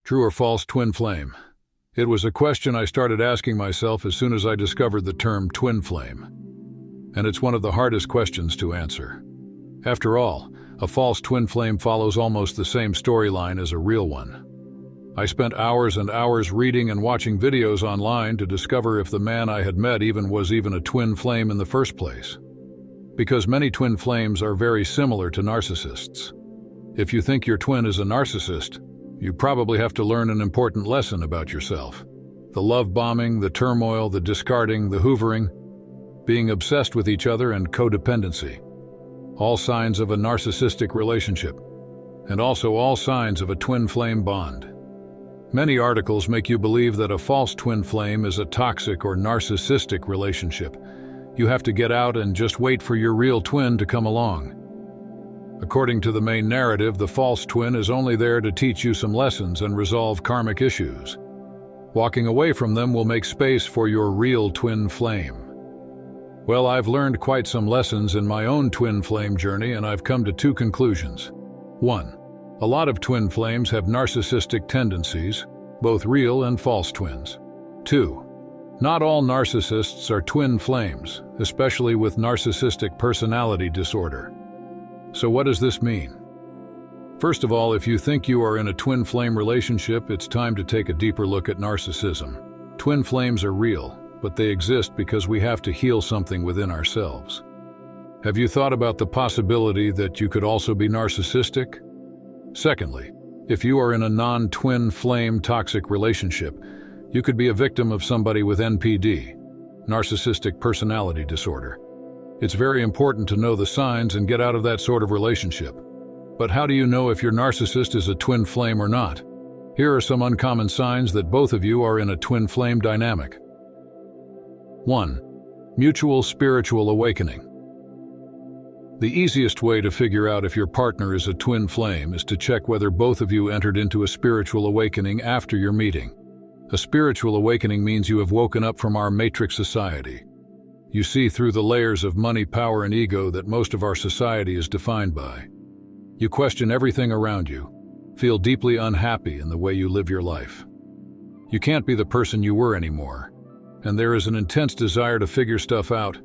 True or false twin flame? It was a question I started asking myself as soon as I discovered the term twin flame. And it's one of the hardest questions to answer. After all, a false twin flame follows almost the same storyline as a real one. I spent hours and hours reading and watching videos online to discover if the man I had met was even a twin flame in the first place. Because many twin flames are very similar to narcissists. If you think your twin is a narcissist, you probably have to learn an important lesson about yourself. The love bombing, the turmoil, the discarding, the hoovering, being obsessed with each other, and codependency. All signs of a narcissistic relationship, and also all signs of a twin flame bond. Many articles make you believe that a false twin flame is a toxic or narcissistic relationship. You have to get out and just wait for your real twin to come along. According to the main narrative, the false twin is only there to teach you some lessons and resolve karmic issues. Walking away from them will make space for your real twin flame. Well, I've learned quite some lessons in my own twin flame journey, and I've come to two conclusions. 1. A lot of twin flames have narcissistic tendencies, both real and false twins. 2. Not all narcissists are twin flames, especially with narcissistic personality disorder. So what does this mean? First of all, if you think you are in a twin flame relationship, it's time to take a deeper look at narcissism. Twin flames are real, but they exist because we have to heal something within ourselves. Have you thought about the possibility that you could also be narcissistic? Secondly, if you are in a non-twin flame toxic relationship, you could be a victim of somebody with NPD, narcissistic personality disorder. It's very important to know the signs and get out of that sort of relationship. But how do you know if your narcissist is a twin flame or not? Here are some uncommon signs that both of you are in a twin flame dynamic. 1. Mutual spiritual awakening. The easiest way to figure out if your partner is a twin flame is to check whether both of you entered into a spiritual awakening after your meeting. A spiritual awakening means you have woken up from our matrix society. You see through the layers of money, power, and ego that most of our society is defined by. You question everything around you, feel deeply unhappy in the way you live your life. You can't be the person you were anymore, and there is an intense desire to figure stuff out.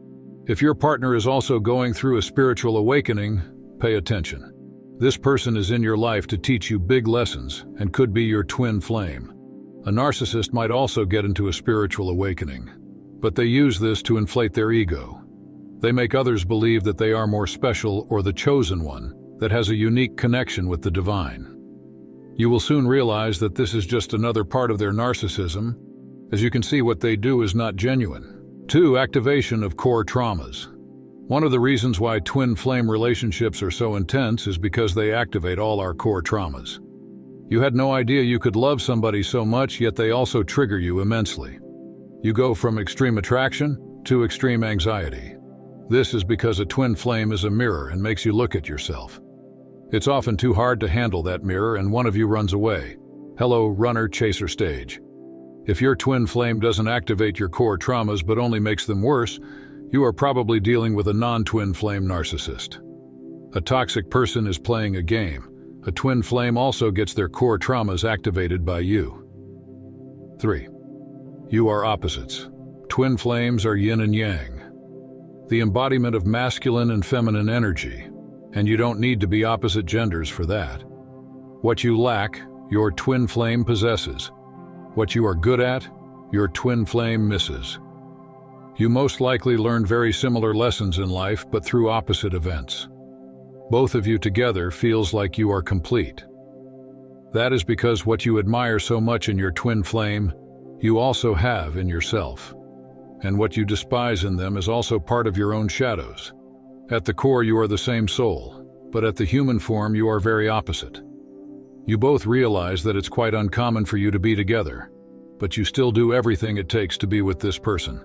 If your partner is also going through a spiritual awakening, pay attention. This person is in your life to teach you big lessons and could be your twin flame. A narcissist might also get into a spiritual awakening, but they use this to inflate their ego. They make others believe that they are more special or the chosen one that has a unique connection with the divine. You will soon realize that this is just another part of their narcissism. As you can see, what they do is not genuine. 2. Activation of core traumas. One of the reasons why twin flame relationships are so intense is because they activate all our core traumas. You had no idea you could love somebody so much, yet they also trigger you immensely. You go from extreme attraction to extreme anxiety. This is because a twin flame is a mirror and makes you look at yourself. It's often too hard to handle that mirror and one of you runs away. Hello, runner, chaser stage. If your twin flame doesn't activate your core traumas but only makes them worse, you are probably dealing with a non-twin flame narcissist. A toxic person is playing a game. A twin flame also gets their core traumas activated by you. 3. You are opposites. Twin flames are yin and yang, the embodiment of masculine and feminine energy, and you don't need to be opposite genders for that. What you lack, your twin flame possesses. What you are good at, your twin flame misses. You most likely learned very similar lessons in life, but through opposite events. Both of you together feels like you are complete. That is because what you admire so much in your twin flame, you also have in yourself. And what you despise in them is also part of your own shadows. At the core, you are the same soul, but at the human form, you are very opposite. You both realize that it's quite uncommon for you to be together, but you still do everything it takes to be with this person.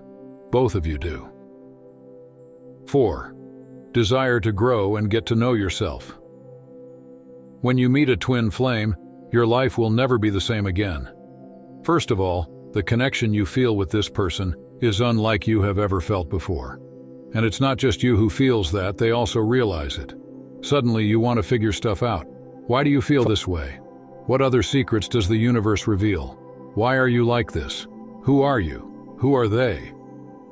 Both of you do. 4. Desire to grow and get to know yourself. When you meet a twin flame, your life will never be the same again. First of all, the connection you feel with this person is unlike you have ever felt before. And it's not just you who feels that, they also realize it. Suddenly you want to figure stuff out. Why do you feel this way? What other secrets does the universe reveal? Why are you like this? Who are you? Who are they?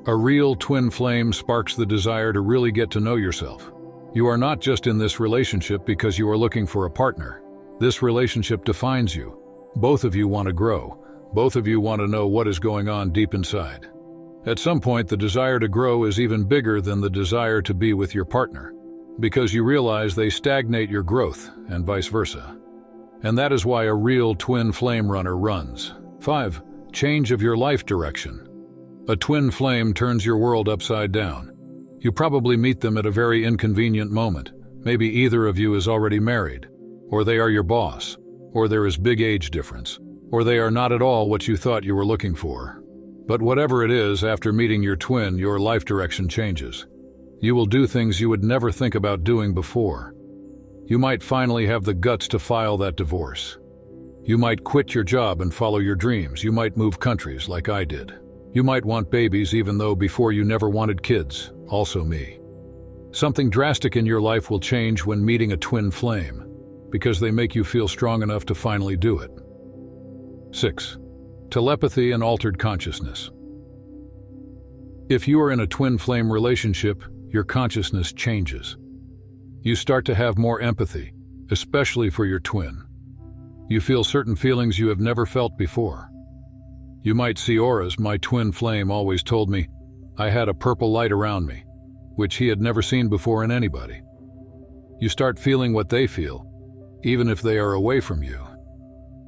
A real twin flame sparks the desire to really get to know yourself. You are not just in this relationship because you are looking for a partner. This relationship defines you. Both of you want to grow. Both of you want to know what is going on deep inside. At some point, the desire to grow is even bigger than the desire to be with your partner, because you realize they stagnate your growth, and vice versa. And that is why a real twin flame runner runs. 5. Change of your life direction. A twin flame turns your world upside down. You probably meet them at a very inconvenient moment. Maybe either of you is already married, or they are your boss, or there is big age difference, or they are not at all what you thought you were looking for. But whatever it is, after meeting your twin, your life direction changes. You will do things you would never think about doing before. You might finally have the guts to file that divorce. You might quit your job and follow your dreams. You might move countries like I did. You might want babies even though before you never wanted kids, also me. Something drastic in your life will change when meeting a twin flame, because they make you feel strong enough to finally do it. 6. Telepathy and altered consciousness. If you are in a twin flame relationship, your consciousness changes. You start to have more empathy, especially for your twin. You feel certain feelings you have never felt before. You might see auras. My twin flame always told me I had a purple light around me, which he had never seen before in anybody. You start feeling what they feel, even if they are away from you.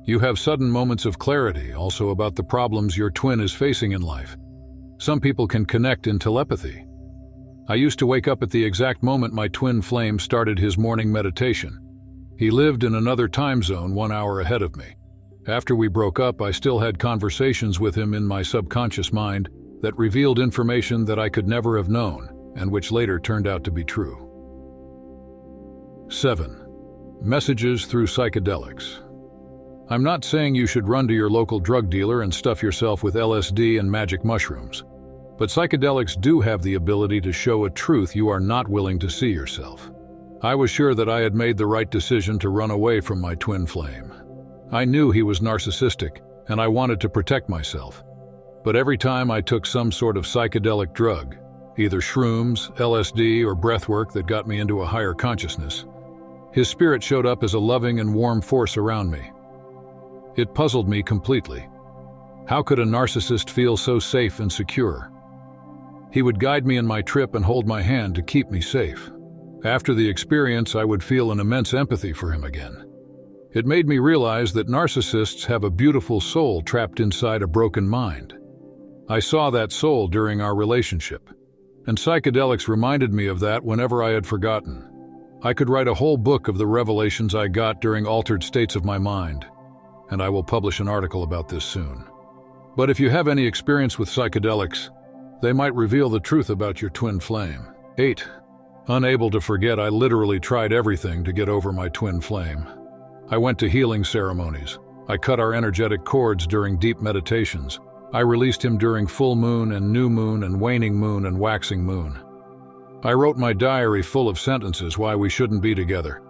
You have sudden moments of clarity also about the problems your twin is facing in life. Some people can connect in telepathy. I used to wake up at the exact moment my twin flame started his morning meditation. He lived in another time zone 1 hour ahead of me. After we broke up, I still had conversations with him in my subconscious mind that revealed information that I could never have known, and which later turned out to be true. 7. Messages through psychedelics. I'm not saying you should run to your local drug dealer and stuff yourself with LSD and magic mushrooms, but psychedelics do have the ability to show a truth you are not willing to see yourself. I was sure that I had made the right decision to run away from my twin flame. I knew he was narcissistic, and I wanted to protect myself. But every time I took some sort of psychedelic drug, either shrooms, LSD, or breathwork that got me into a higher consciousness, his spirit showed up as a loving and warm force around me. It puzzled me completely. How could a narcissist feel so safe and secure? He would guide me in my trip and hold my hand to keep me safe. After the experience, I would feel an immense empathy for him again. It made me realize that narcissists have a beautiful soul trapped inside a broken mind. I saw that soul during our relationship, and psychedelics reminded me of that whenever I had forgotten. I could write a whole book of the revelations I got during altered states of my mind, and I will publish an article about this soon. But if you have any experience with psychedelics, they might reveal the truth about your twin flame. 8. Unable to forget, I literally tried everything to get over my twin flame. I went to healing ceremonies. I cut our energetic cords during deep meditations. I released him during full moon and new moon and waning moon and waxing moon. I wrote my diary full of sentences why we shouldn't be together.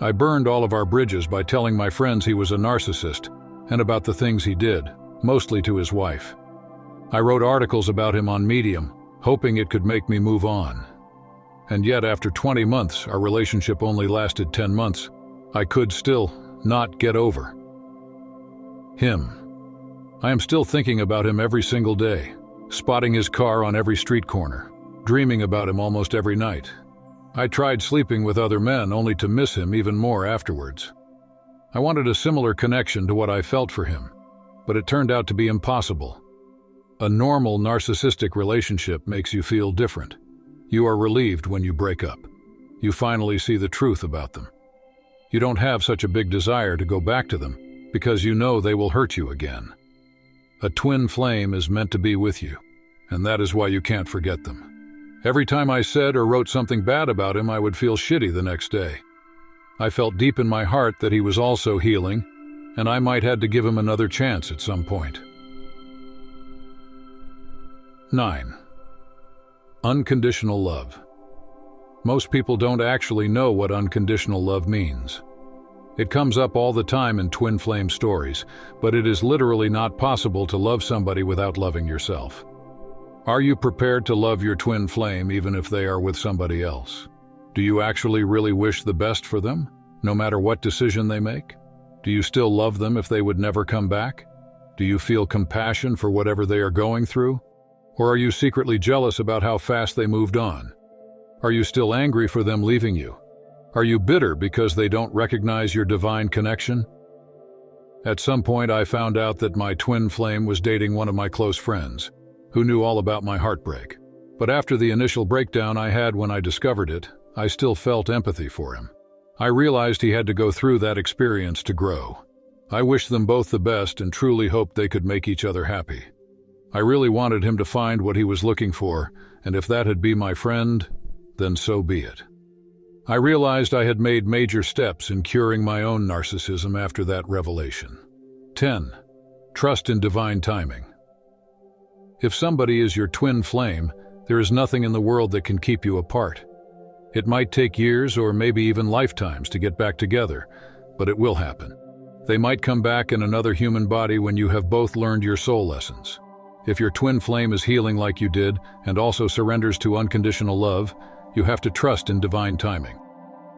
I burned all of our bridges by telling my friends he was a narcissist and about the things he did, mostly to his wife. I wrote articles about him on Medium, hoping it could make me move on. And yet, after 20 months, our relationship only lasted 10 months, I could still not get over him. I am still thinking about him every single day, spotting his car on every street corner, dreaming about him almost every night. I tried sleeping with other men only to miss him even more afterwards. I wanted a similar connection to what I felt for him, but it turned out to be impossible. A normal narcissistic relationship makes you feel different. You are relieved when you break up. You finally see the truth about them. You don't have such a big desire to go back to them because you know they will hurt you again. A twin flame is meant to be with you, and that is why you can't forget them. Every time I said or wrote something bad about him, I would feel shitty the next day. I felt deep in my heart that he was also healing, and I might have to give him another chance at some point. 9. Unconditional love. Most people don't actually know what unconditional love means. It comes up all the time in twin flame stories, but it is literally not possible to love somebody without loving yourself. Are you prepared to love your twin flame even if they are with somebody else? Do you actually really wish the best for them, no matter what decision they make? Do you still love them if they would never come back? Do you feel compassion for whatever they are going through? Or are you secretly jealous about how fast they moved on? Are you still angry for them leaving you? Are you bitter because they don't recognize your divine connection? At some point, I found out that my twin flame was dating one of my close friends, who knew all about my heartbreak. But after the initial breakdown I had when I discovered it, I still felt empathy for him. I realized he had to go through that experience to grow. I wished them both the best and truly hoped they could make each other happy. I really wanted him to find what he was looking for, and if that had been my friend, then so be it. I realized I had made major steps in curing my own narcissism after that revelation. 10. Trust in divine timing. If somebody is your twin flame, there is nothing in the world that can keep you apart. It might take years or maybe even lifetimes to get back together, but it will happen. They might come back in another human body when you have both learned your soul lessons. If your twin flame is healing like you did and also surrenders to unconditional love, you have to trust in divine timing.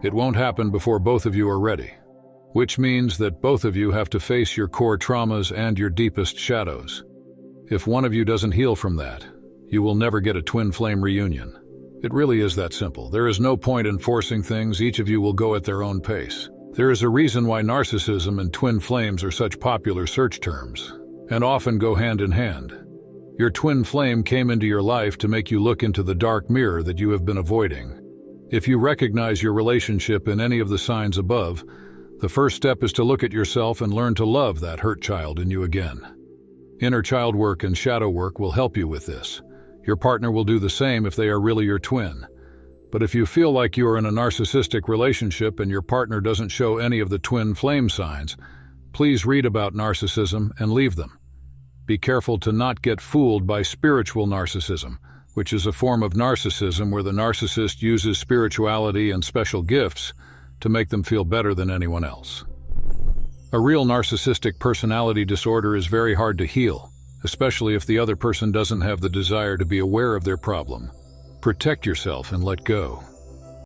It won't happen before both of you are ready, which means that both of you have to face your core traumas and your deepest shadows. If one of you doesn't heal from that, you will never get a twin flame reunion. It really is that simple. There is no point in forcing things. Each of you will go at their own pace. There is a reason why narcissism and twin flames are such popular search terms, and often go hand in hand. Your twin flame came into your life to make you look into the dark mirror that you have been avoiding. If you recognize your relationship in any of the signs above, the first step is to look at yourself and learn to love that hurt child in you again. Inner child work and shadow work will help you with this. Your partner will do the same if they are really your twin. But if you feel like you are in a narcissistic relationship and your partner doesn't show any of the twin flame signs, please read about narcissism and leave them. Be careful to not get fooled by spiritual narcissism, which is a form of narcissism where the narcissist uses spirituality and special gifts to make them feel better than anyone else. A real narcissistic personality disorder is very hard to heal, especially if the other person doesn't have the desire to be aware of their problem. Protect yourself and let go.